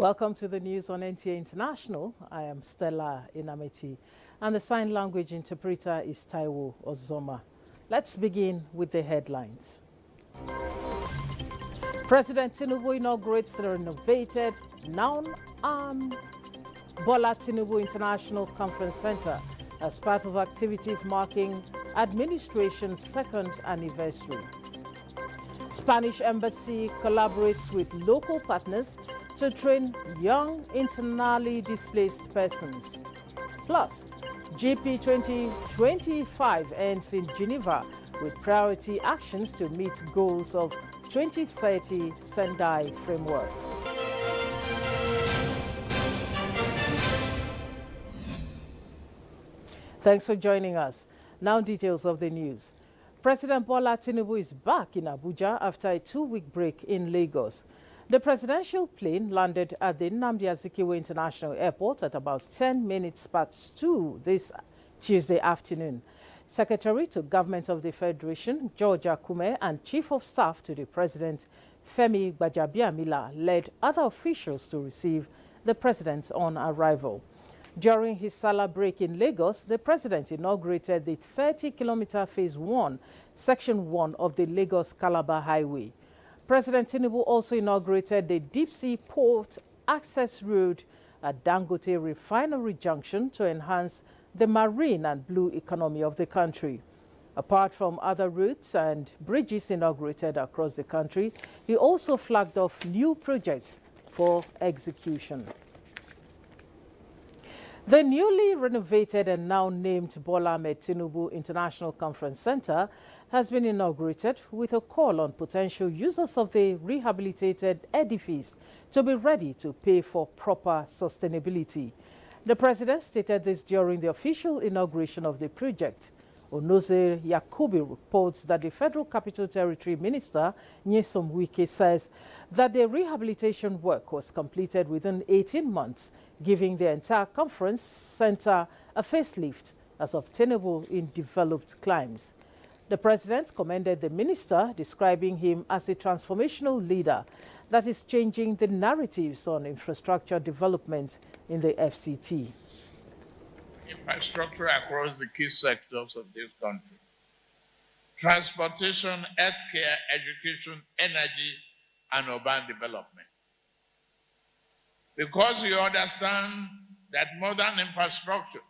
Welcome to the news on NTA International. I am Stella Inameti, and the sign language interpreter is Taiwo Ozoma. Let's begin with the headlines. President Tinubu inaugurates the renovated, now-armed Bola Tinubu International Conference Center as part of activities marking administration's second anniversary. Spanish Embassy collaborates with local partners to train young internally displaced persons. Plus, GP 2025 ends in Geneva with priority actions to meet goals of 2030 Sendai framework. Thanks for joining us. Now details of the news. President Bola Tinubu is back in Abuja after a 2-week break in Lagos. The presidential plane landed at the Nnamdi Azikiwe International Airport at about 10 minutes past 2 this Tuesday afternoon. Secretary to Government of the Federation, George Akume, and Chief of Staff to the President, Femi Gbajabiamila, led other officials to receive the president on arrival. During his Salah break in Lagos, the president inaugurated the 30-kilometer Phase 1, Section 1 of the Lagos-Calabar Highway. President Tinubu also inaugurated the Deep-Sea Port Access Road at Dangote Refinery Junction to enhance the marine and blue economy of the country. Apart from other routes and bridges inaugurated across the country, he also flagged off new projects for execution. The newly renovated and now named Bola Ahmed Tinubu International Conference Center has been inaugurated with a call on potential users of the rehabilitated edifice to be ready to pay for proper sustainability. The president stated this during the official inauguration of the project. Onoze Yakubi reports that the Federal Capital Territory Minister, Nyesom Wike, says that the rehabilitation work was completed within 18 months, giving the entire conference center a facelift as obtainable in developed climes. The president commended the minister, describing him as a transformational leader that is changing the narratives on infrastructure development in the FCT. Infrastructure across the key sectors of this country: transportation, healthcare, education, energy, and urban development. Because you understand that modern infrastructure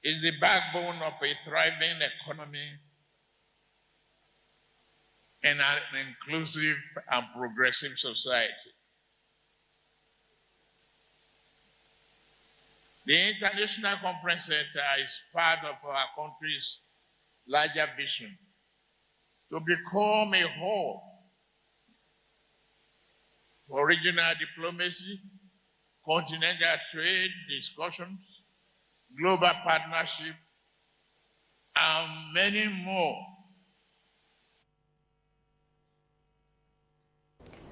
is the backbone of a thriving economy and an inclusive and progressive society. The International Conference Center is part of our country's larger vision to become a hub for regional diplomacy, continental trade discussions, global partnership, and many more.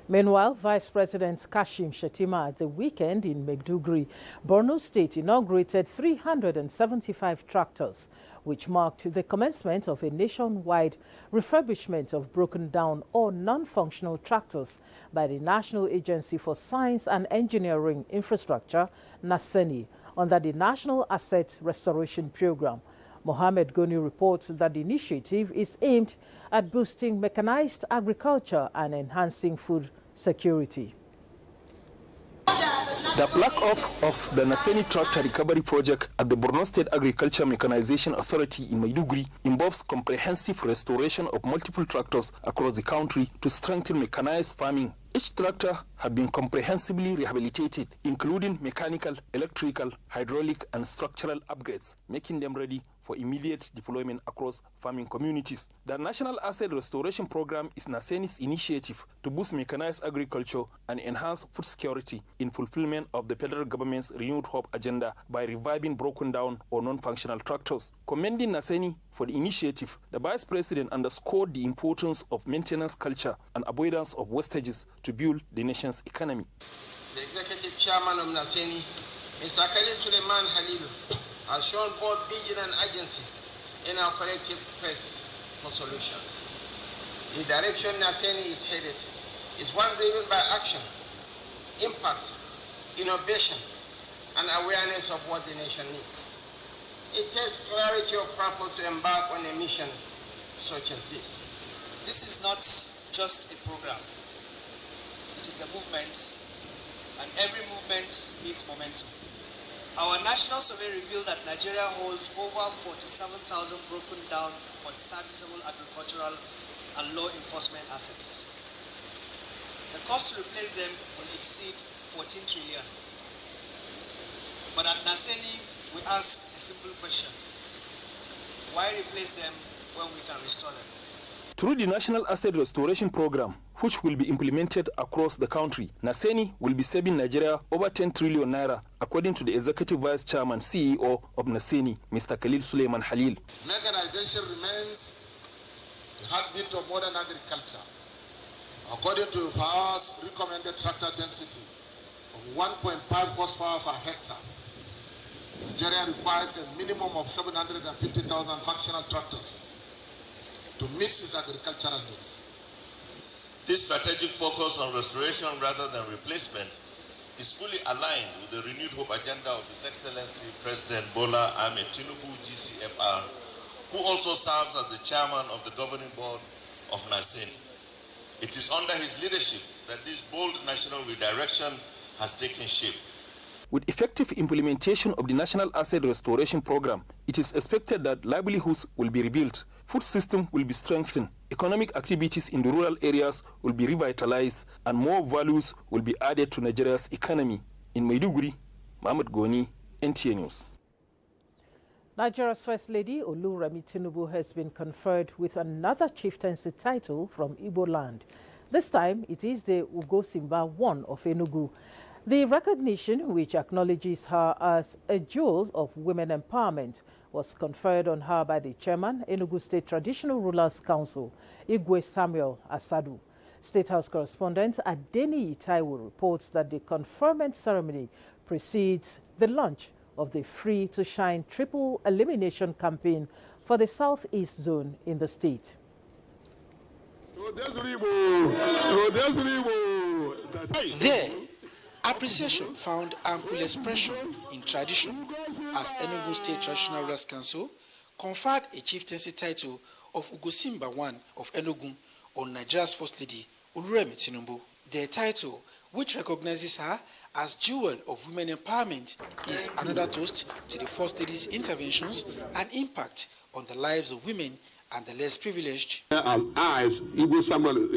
Meanwhile, Vice President Kashim Shettima at the weekend in Maiduguri, Borno State, inaugurated 375 tractors, which marked the commencement of a nationwide refurbishment of broken down or non-functional tractors by the National Agency for Science and Engineering Infrastructure, NASENI, under the National Asset Restoration Program. Mohammed Goni reports that the initiative is aimed at boosting mechanized agriculture and enhancing food security. The plaque-off of the Naseni Tractor Recovery Project at the Borno State Agriculture Mechanization Authority in Maiduguri involves comprehensive restoration of multiple tractors across the country to strengthen mechanized farming. Each tractor has been comprehensively rehabilitated, including mechanical, electrical, hydraulic, and structural upgrades, making them ready for immediate deployment across farming communities. The National Asset Restoration Program is NASENI's initiative to boost mechanized agriculture and enhance food security in fulfillment of the federal government's renewed hope agenda by reviving broken down or non-functional tractors. Commending NASENI for the initiative, the Vice President underscored the importance of maintenance culture and avoidance of wastages to build the nation's economy. The Executive Chairman of NASENI, Mr. Khalid Suleiman Halilu, has shown both vigilant agency in our collective quest for solutions. The direction NASENI is headed is one driven by action, impact, innovation, and awareness of what the nation needs. It takes clarity of purpose to embark on a mission such as this. This is not just a program. It is a movement, and every movement needs momentum. Our national survey revealed that Nigeria holds over 47,000 broken down but serviceable agricultural and law enforcement assets. The cost to replace them will exceed 14 trillion. But at Naseni, we ask a simple question. Why replace them when we can restore them? Through the National Asset Restoration Program, which will be implemented across the country, Naseni will be saving Nigeria over 10 trillion naira, according to the Executive Vice Chairman CEO of Naseni, Mr. Khalil Suleiman Halil. Mechanization remains the heartbeat of modern agriculture. According to FAO's recommended tractor density of 1.5 horsepower per hectare, Nigeria requires a minimum of 750,000 functional tractors to meet its agricultural needs. This strategic focus on restoration rather than replacement is fully aligned with the renewed hope agenda of His Excellency President Bola Ahmed Tinubu, GCFR, who also serves as the chairman of the governing board of Naseni. It is under his leadership that this bold national redirection has taken shape. With effective implementation of the National Asset Restoration Program, it is expected that livelihoods will be rebuilt, food system will be strengthened, economic activities in the rural areas will be revitalized, and more values will be added to Nigeria's economy. In Maiduguri, Mohamed Goni, NTA News. Nigeria's First Lady, Oluremi Tinubu, has been conferred with another chieftaincy title from Igbo land. This time, it is the Ugosimba I of Enugu. The recognition, which acknowledges her as a jewel of women empowerment, was conferred on her by the chairman, Enugu State Traditional Rulers Council, Igwe Samuel Asadu. State House correspondent Adeni Itaiwo reports that the conferment ceremony precedes the launch of the Free to Shine triple elimination campaign for the Southeast zone in the state. There, appreciation found ample expression in tradition as Enugu State Traditional Rulers Council conferred a chieftaincy title of Ugosimba I of Enugu on Nigeria's First Lady, Oluremi Tinubu. Their title, which recognizes her as jewel of women empowerment, is another toast to the First Lady's interventions and impact on the lives of women and the less privileged. I, as Igwe Samuel,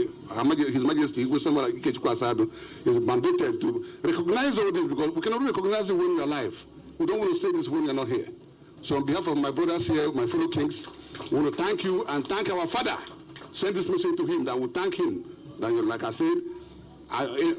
His Majesty Igwe Samuel Ikechukwu Asadu, is mandated to recognize all this because we can only recognize you when you're alive. We don't want to say this when you're not here. So on behalf of my brothers here, my fellow kings, we want to thank you and thank our father. Send this message to him that we thank him. That, like I said,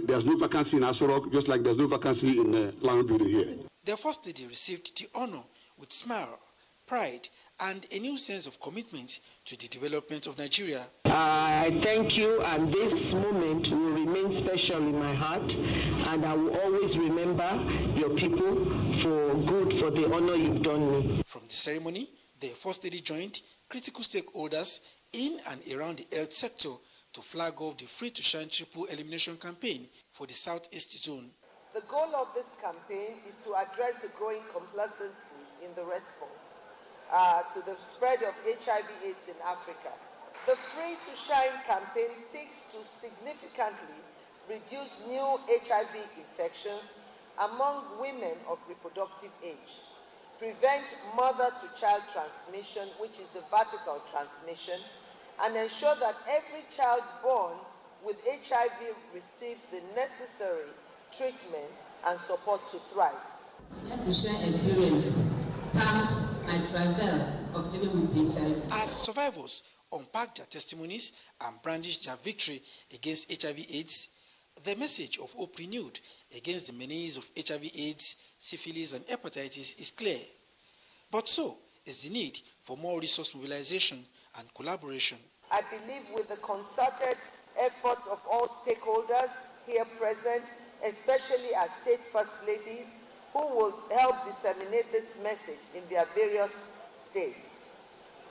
there's no vacancy in Asorok, just like there's no vacancy in Lion Beauty here. The First Lady received the honor with smile, pride, and a new sense of commitment to the development of Nigeria. I thank you, and this moment will remain special in my heart, and I will always remember your people for good, for the honor you've done me. From the ceremony, the First Lady joined critical stakeholders in and around the health sector to flag off the Free to Shine triple elimination campaign for the Southeast zone. The goal of this campaign is to address the growing complacency in the response to the spread of HIV/AIDS in Africa. The Free to Shine campaign seeks to significantly reduce new HIV infections among women of reproductive age, prevent mother-to-child transmission, which is the vertical transmission, and ensure that every child born with HIV receives the necessary treatment and support to thrive. Let me share experience termed my travel of living with HIV. As survivors unpack their testimonies and brandish their victory against HIV/AIDS, the message of hope renewed against the menace of HIV/AIDS, syphilis, and hepatitis is clear. But so is the need for more resource mobilization and collaboration. I believe with the concerted efforts of all stakeholders here present, especially as State First Ladies, who will help disseminate this message in their various states.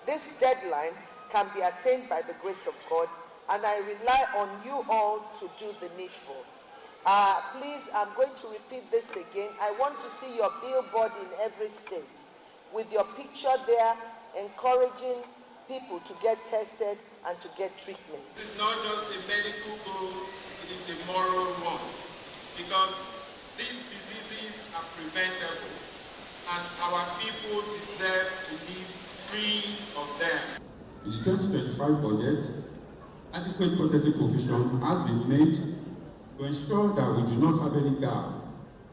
This deadline can be attained by the grace of God, and I rely on you all to do the needful. Please, I'm going to repeat this again. I want to see your billboard in every state with your picture there, encouraging people to get tested and to get treatment. This is not just a medical goal, it is a moral one, because these diseases are preventable and our people deserve to live free of them. In the 2025 budget, adequate budgetary provision has been made to ensure that we do not have any gap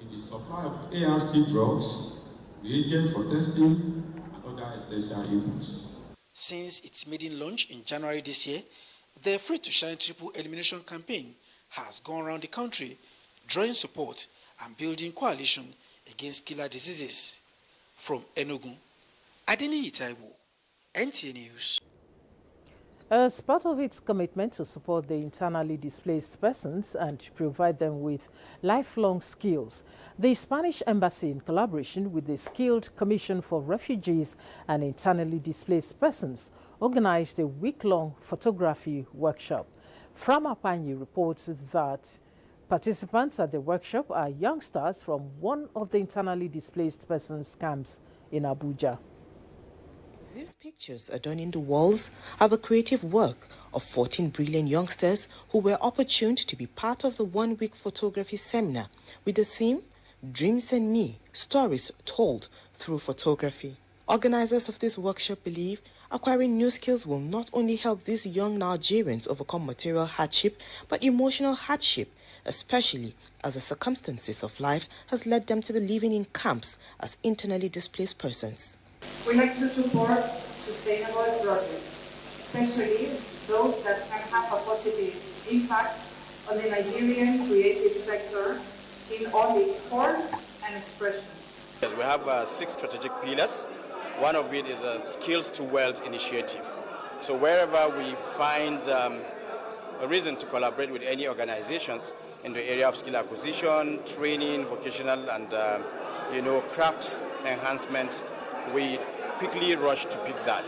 in the supply of ART drugs, reagents for testing, and other essential inputs. Since its maiden launch in January this year, the Free to Shine Triple Elimination campaign has gone around the country, drawing support and building coalition against killer diseases. From Enugu, Adeni Itaiwo, NTA News. As part of its commitment to support the internally displaced persons and provide them with lifelong skills, the Spanish Embassy, in collaboration with the Skilled Commission for Refugees and Internally Displaced Persons, organized a week-long photography workshop. Frama Panyi reports that participants at the workshop are youngsters from one of the internally displaced persons camps in Abuja. These pictures adorning the walls are the creative work of 14 brilliant youngsters who were opportuned to be part of the one-week photography seminar with the theme, Dreams and Me, Stories Told Through Photography. Organizers of this workshop believe acquiring new skills will not only help these young Nigerians overcome material hardship, but emotional hardship, especially as the circumstances of life has led them to be living in camps as internally displaced persons. We like to support sustainable projects, especially those that can have a positive impact on the Nigerian creative sector in all its forms and expressions. Yes, we have 6 strategic pillars. One of it is a Skills to Wealth initiative. So wherever we find a reason to collaborate with any organizations in the area of skill acquisition, training, vocational, and craft enhancement, we quickly rush to pick that.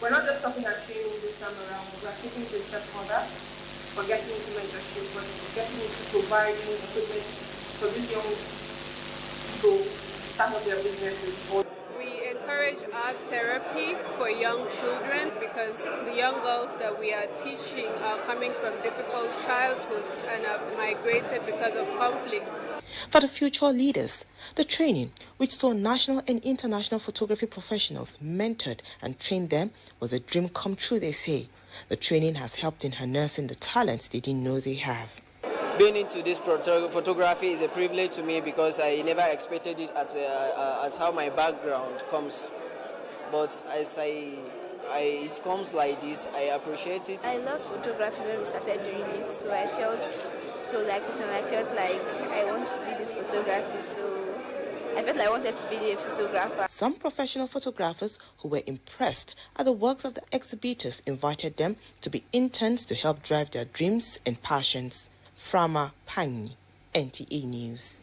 We're not just talking about training this time around, we're taking to a step further. We're getting into mentorship, we're getting into providing equipment for these young people to start up their businesses. We encourage art therapy for young children because the young girls that we are teaching are coming from difficult childhoods and have migrated because of conflict. For the future leaders, the training, which saw national and international photography professionals mentored and trained them, was a dream come true, they say. The training has helped in harnessing the talents they didn't know they have. Being into this photography is a privilege to me because I never expected it at how my background comes. But as it comes like this, I appreciate it. I loved photography when we started doing it, so I felt so like it, and I felt like I want to be this photography, so I felt like I wanted to be a photographer. Some professional photographers who were impressed at the works of the exhibitors invited them to be interns to help drive their dreams and passions. Frama Panyi, NTA News.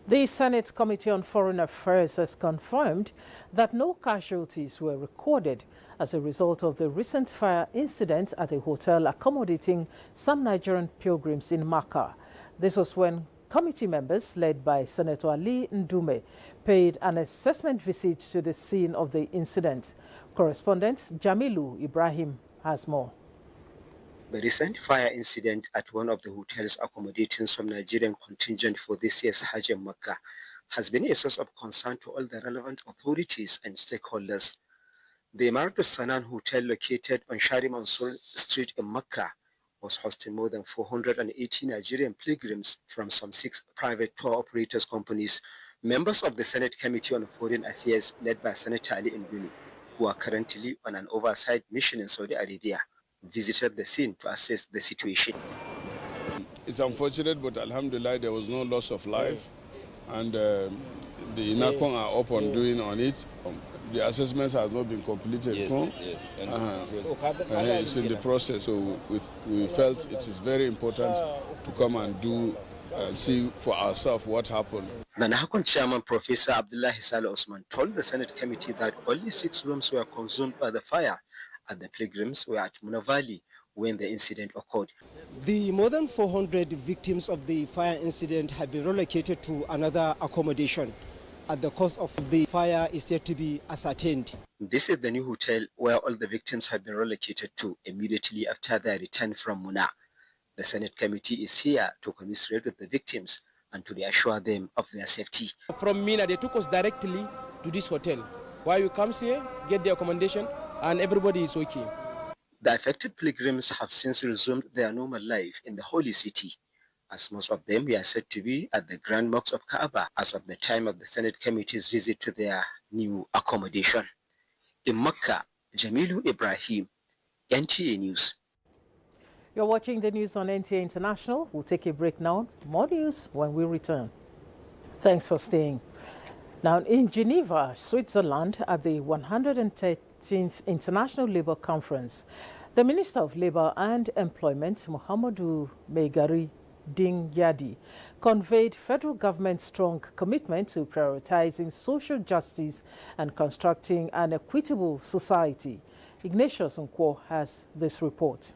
The Senate Committee on Foreign Affairs has confirmed that no casualties were recorded as a result of the recent fire incident at a hotel accommodating some Nigerian pilgrims in Makkah. This was when committee members, led by Senator Ali Ndume, paid an assessment visit to the scene of the incident. Correspondent Jamilu Ibrahim has more. The recent fire incident at one of the hotels accommodating some Nigerian contingent for this year's Hajj in Makkah has been a source of concern to all the relevant authorities and stakeholders. The Emiratus Sanan Hotel, located on Shari Mansour Street in Makkah, was hosting more than 480 Nigerian pilgrims from some 6 private tour operators companies. Members of the Senate Committee on Foreign Affairs, led by Senator Ali Ndumi, who are currently on an oversight mission in Saudi Arabia, visited the scene to assess the situation. It's unfortunate, but alhamdulillah, there was no loss of life, and the INACON are up on doing on it. The assessments has not been completed. Yes. It's in the process, so we felt it is very important to come and do see for ourselves what happened. The NAHACON chairman, Professor Abdullahi Saleh Osman, told the Senate committee that only 6 rooms were consumed by the fire, and the pilgrims were at Muna Valley, when the incident occurred. The more than 400 victims of the fire incident have been relocated to another accommodation. At the cause of the fire is yet to be ascertained. This is the new hotel where all the victims have been relocated to immediately after their return from Muna. The Senate committee is here to commiserate with the victims and to reassure them of their safety. From Mina, they took us directly to this hotel, where we come here, get the accommodation, and everybody is okay. The affected pilgrims have since resumed their normal life in the holy city, as most of them were said to be at the Grand Mosque of Kaaba as of the time of the Senate committee's visit to their new accommodation. In Makkah, Jamilu Ibrahim, NTA News. You're watching the news on NTA International. We'll take a break now. More news when we return. Thanks for staying. Now, in Geneva, Switzerland, at the 113th International Labour Conference, the Minister of Labour and Employment, Muhammadu Megari Dingyadi, conveyed federal government's strong commitment to prioritizing social justice and constructing an equitable society. Ignatius Nkwo has this report.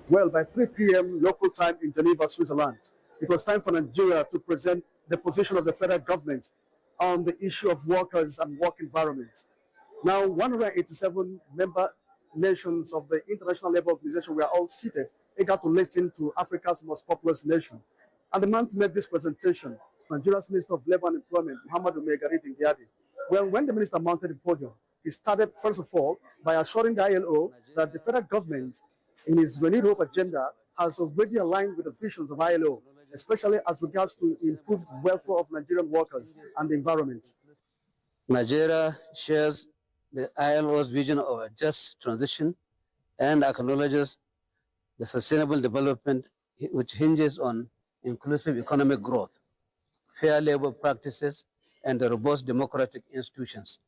Well, by 3 p.m. local time in Geneva, Switzerland, it was time for Nigeria to present the position of the federal government on the issue of workers and work environment. Now, 187 member nations of the International Labour Organization were all seated, eager to listen to Africa's most populous nation. And the man to make this presentation, Nigeria's Minister of Labour and Employment, Muhammadu Megari Dingyadi. Well, when the minister mounted the podium, he started, first of all, by assuring the ILO that the federal government, in its renewed hope agenda, has already aligned with the visions of ILO, especially as regards to improved welfare of Nigerian workers and the environment. Nigeria shares the ILO's vision of a just transition and acknowledges the sustainable development which hinges on inclusive economic growth, fair labor practices, and robust democratic institutions.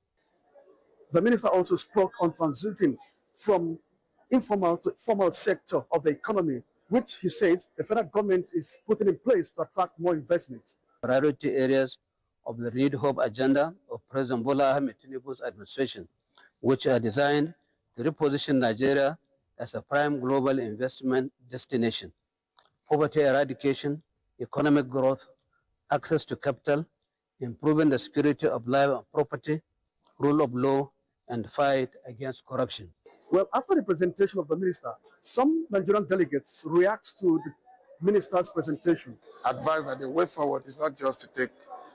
The minister also spoke on transiting from informal to formal sector of the economy, which he says the federal government is putting in place to attract more investment. Priority areas of the renewed hope agenda of President Bola Ahmed Tinubu's administration, which are designed to reposition Nigeria as a prime global investment destination. Poverty eradication, economic growth, access to capital, improving the security of life and property, rule of law, and fight against corruption. Well, after the presentation of the minister, some Nigerian delegates react to the minister's presentation. Advise that the way forward is not just to take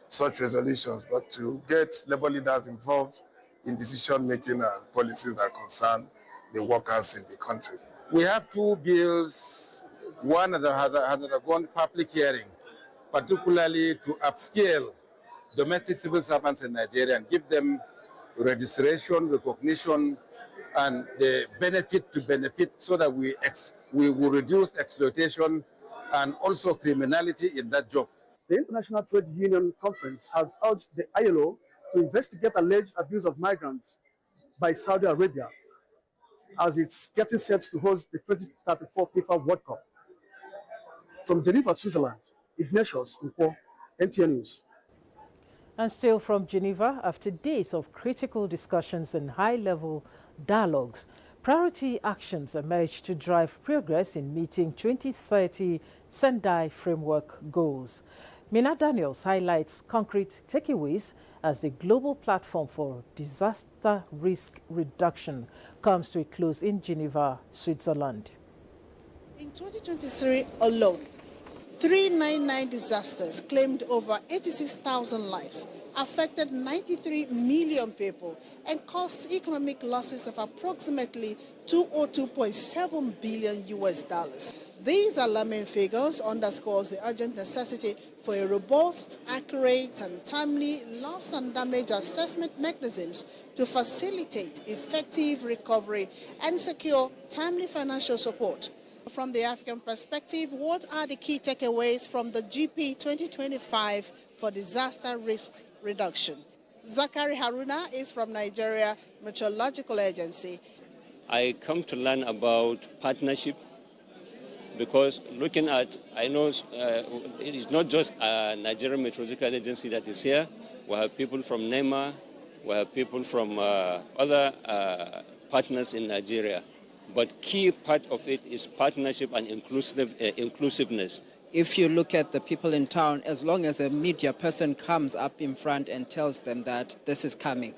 such resolutions, but to get labor leaders involved in decision-making and policies that concern the workers in the country. We have two bills, one that has undergone public hearing, particularly to upscale domestic civil servants in Nigeria and give them registration, recognition, and the benefit to benefit so that we will reduce exploitation and also criminality in that job. The International Trade Union Conference has urged the ILO to investigate alleged abuse of migrants by Saudi Arabia as it's getting set to host the 2034 FIFA World Cup. From Geneva, Switzerland, Ignatius Nkwo, NTA News. And still from Geneva, after days of critical discussions and high-level dialogues, priority actions emerged to drive progress in meeting 2030 Sendai Framework goals. Mina Daniels highlights concrete takeaways as the global platform for disaster risk reduction comes to a close in Geneva, Switzerland. In 2023 alone, 399 disasters claimed over 86,000 lives, affected 93 million people, and caused economic losses of approximately $202.7 billion. These alarming figures underscores the urgent necessity for a robust, accurate, and timely loss and damage assessment mechanisms to facilitate effective recovery and secure timely financial support. From the African perspective, what are the key takeaways from the GP 2025 for disaster risk reduction? Zakari Haruna is from Nigeria Meteorological Agency. I come to learn about partnership because looking at, I know it is not just a Nigerian Meteorological Agency that is here. We have people from NEMA, we have people from other partners in Nigeria. but key part of it is partnership and inclusiveness. If you look at the people in town, as long as a media person comes up in front and tells them that this is coming,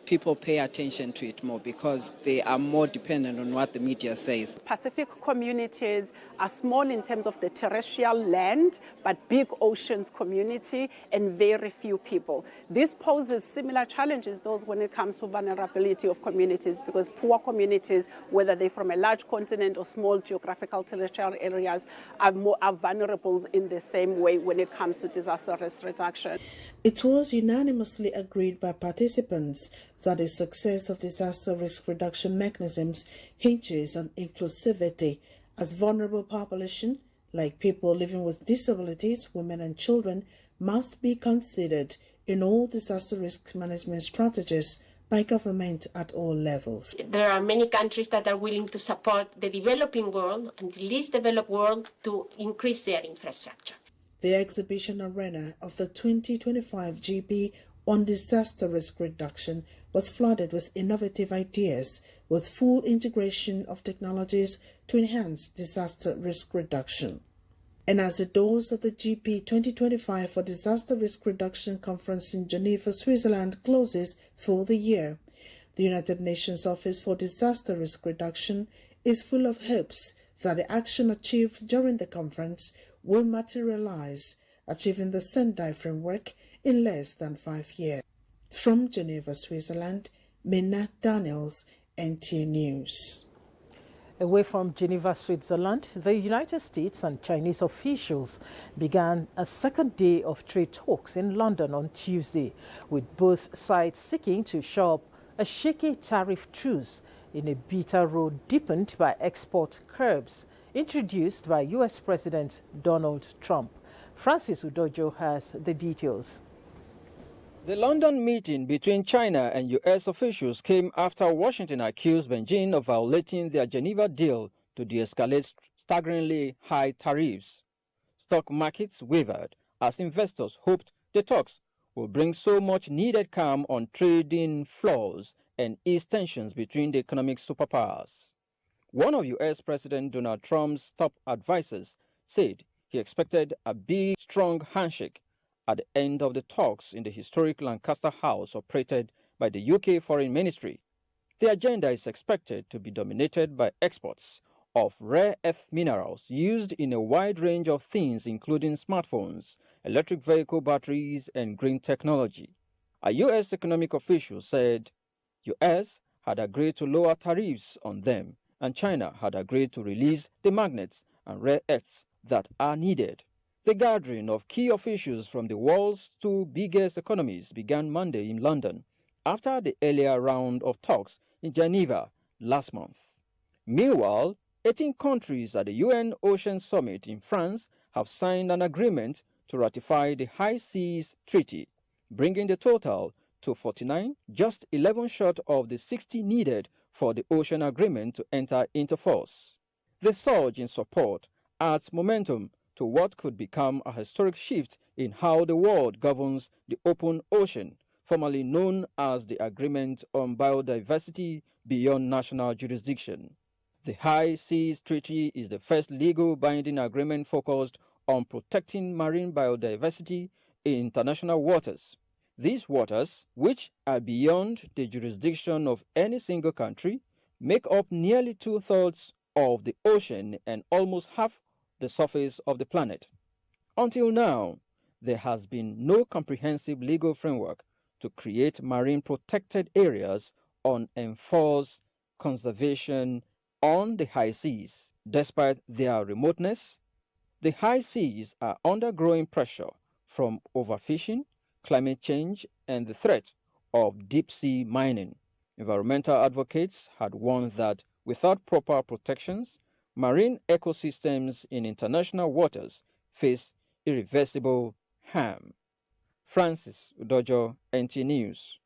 people pay attention to it more because they are more dependent on what the media says. Pacific communities are small in terms of the terrestrial land, but big oceans community and very few people. This poses similar challenges, those when it comes to vulnerability of communities, because poor communities, whether they're from a large continent or small geographical terrestrial areas, are vulnerable in the same way when it comes to disaster risk reduction. It was unanimously agreed by participants that the success of disaster risk reduction mechanisms hinges on inclusivity, as vulnerable population, like people living with disabilities, women and children, must be considered in all disaster risk management strategies by government at all levels. There are many countries that are willing to support the developing world and the least developed world to increase their infrastructure. The exhibition arena of the 2025 GP on disaster risk reduction was flooded with innovative ideas, with full integration of technologies to enhance disaster risk reduction. And as the doors of the GP 2025 for Disaster Risk Reduction Conference in Geneva, Switzerland closes for the year, the United Nations Office for Disaster Risk Reduction is full of hopes that the action achieved during the conference will materialize, achieving the Sendai framework in less than 5 years. From Geneva, Switzerland, Minna Daniels, NTA News. Away from Geneva, Switzerland, the United States and Chinese officials began a second day of trade talks in London on Tuesday, with both sides seeking to shore up a shaky tariff truce in a bitter road deepened by export curbs introduced by U.S. President Donald Trump. Francis Udojo has the details. The London meeting between China and U.S. officials came after Washington accused Beijing of violating their Geneva deal to de-escalate staggeringly high tariffs. Stock markets wavered as investors hoped the talks will bring so much needed calm on trading floors and ease tensions between the economic superpowers. One of U.S. President Donald Trump's top advisors said he expected a big, strong handshake at the end of the talks in the historic Lancaster House operated by the UK Foreign Ministry. The agenda is expected to be dominated by exports of rare earth minerals used in a wide range of things including smartphones, electric vehicle batteries, and green technology. A US economic official said US had agreed to lower tariffs on them and China had agreed to release the magnets and rare earths that are needed. The gathering of key officials from the world's two biggest economies began Monday in London after the earlier round of talks in Geneva last month. Meanwhile, 18 countries at the UN Ocean Summit in France have signed an agreement to ratify the High Seas Treaty, bringing the total to 49, just 11 short of the 60 needed for the Ocean Agreement to enter into force. The surge in support adds momentum to what could become a historic shift in how the world governs the open ocean, formerly known as the Agreement on Biodiversity Beyond National Jurisdiction. The High Seas Treaty is the first legal binding agreement focused on protecting marine biodiversity in international waters. These waters, which are beyond the jurisdiction of any single country, make up nearly 2/3 of the ocean and almost half the surface of the planet. Until now, there has been no comprehensive legal framework to create marine protected areas or enforce conservation on the high seas. Despite their remoteness, the high seas are under growing pressure from overfishing, climate change, and the threat of deep-sea mining. Environmental advocates had warned that without proper protections, marine ecosystems in international waters face irreversible harm. Francis Udojo, NTA News.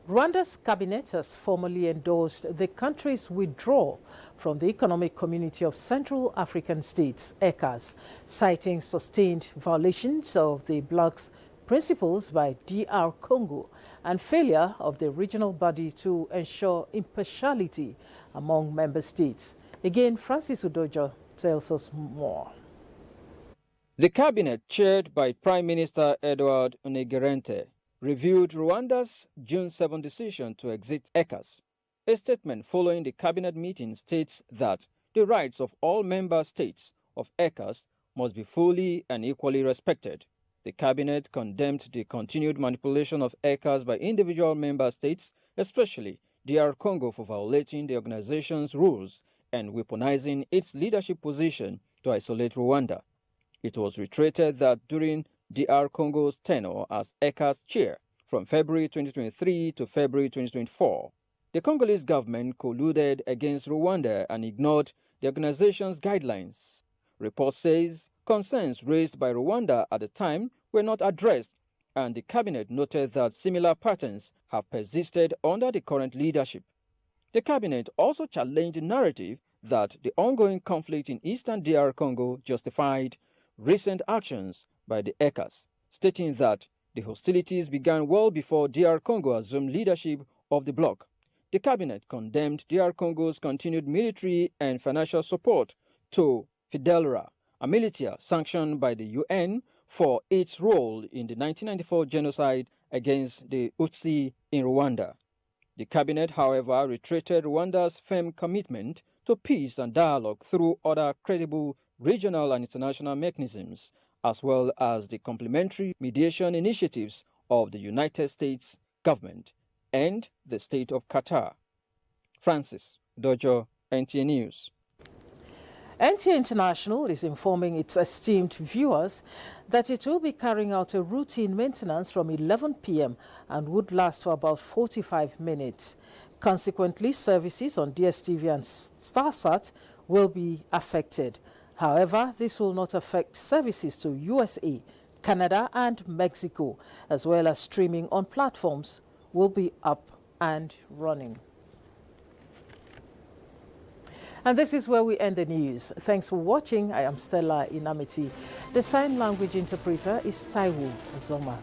Rwanda's cabinet has formally endorsed the country's withdrawal from the Economic Community of Central African States, ECAS, citing sustained violations of the bloc's principles by DR Congo, and failure of the regional body to ensure impartiality among member states. Again, Francis Udojo tells us more. The cabinet, chaired by Prime Minister Edward Onegerente, reviewed Rwanda's June 7 decision to exit ECAS. A statement following the cabinet meeting states that the rights of all member states of ECAS must be fully and equally respected. The cabinet condemned the continued manipulation of ECAS by individual member states, especially DR Congo, for violating the organization's rules and weaponizing its leadership position to isolate Rwanda. It was reiterated that during DR Congo's tenure as ECAS chair from February 2023 to February 2024, the Congolese government colluded against Rwanda and ignored the organization's guidelines. Report says concerns raised by Rwanda at the time were not addressed, and the cabinet noted that similar patterns have persisted under the current leadership. The cabinet also challenged the narrative that the ongoing conflict in eastern DR Congo justified recent actions by the ECAS, stating that the hostilities began well before DR Congo assumed leadership of the bloc. The cabinet condemned DR Congo's continued military and financial support to FIDELRA, a militia sanctioned by the UN for its role in the 1994 genocide against the Tutsi in Rwanda. The cabinet, however, reiterated Rwanda's firm commitment to peace and dialogue through other credible regional and international mechanisms, as well as the complementary mediation initiatives of the United States government and the state of Qatar. Francis Dojo, NTA News. NTA International is informing its esteemed viewers that it will be carrying out a routine maintenance from 11 p.m. and would last for about 45 minutes. Consequently, services on DSTV and StarSat will be affected. However, this will not affect services to USA, Canada and Mexico, as well as streaming on platforms will be up and running. And this is where we end the news. Thanks for watching. I am Stella Inamiti. The sign language interpreter is Taiwo Zoma.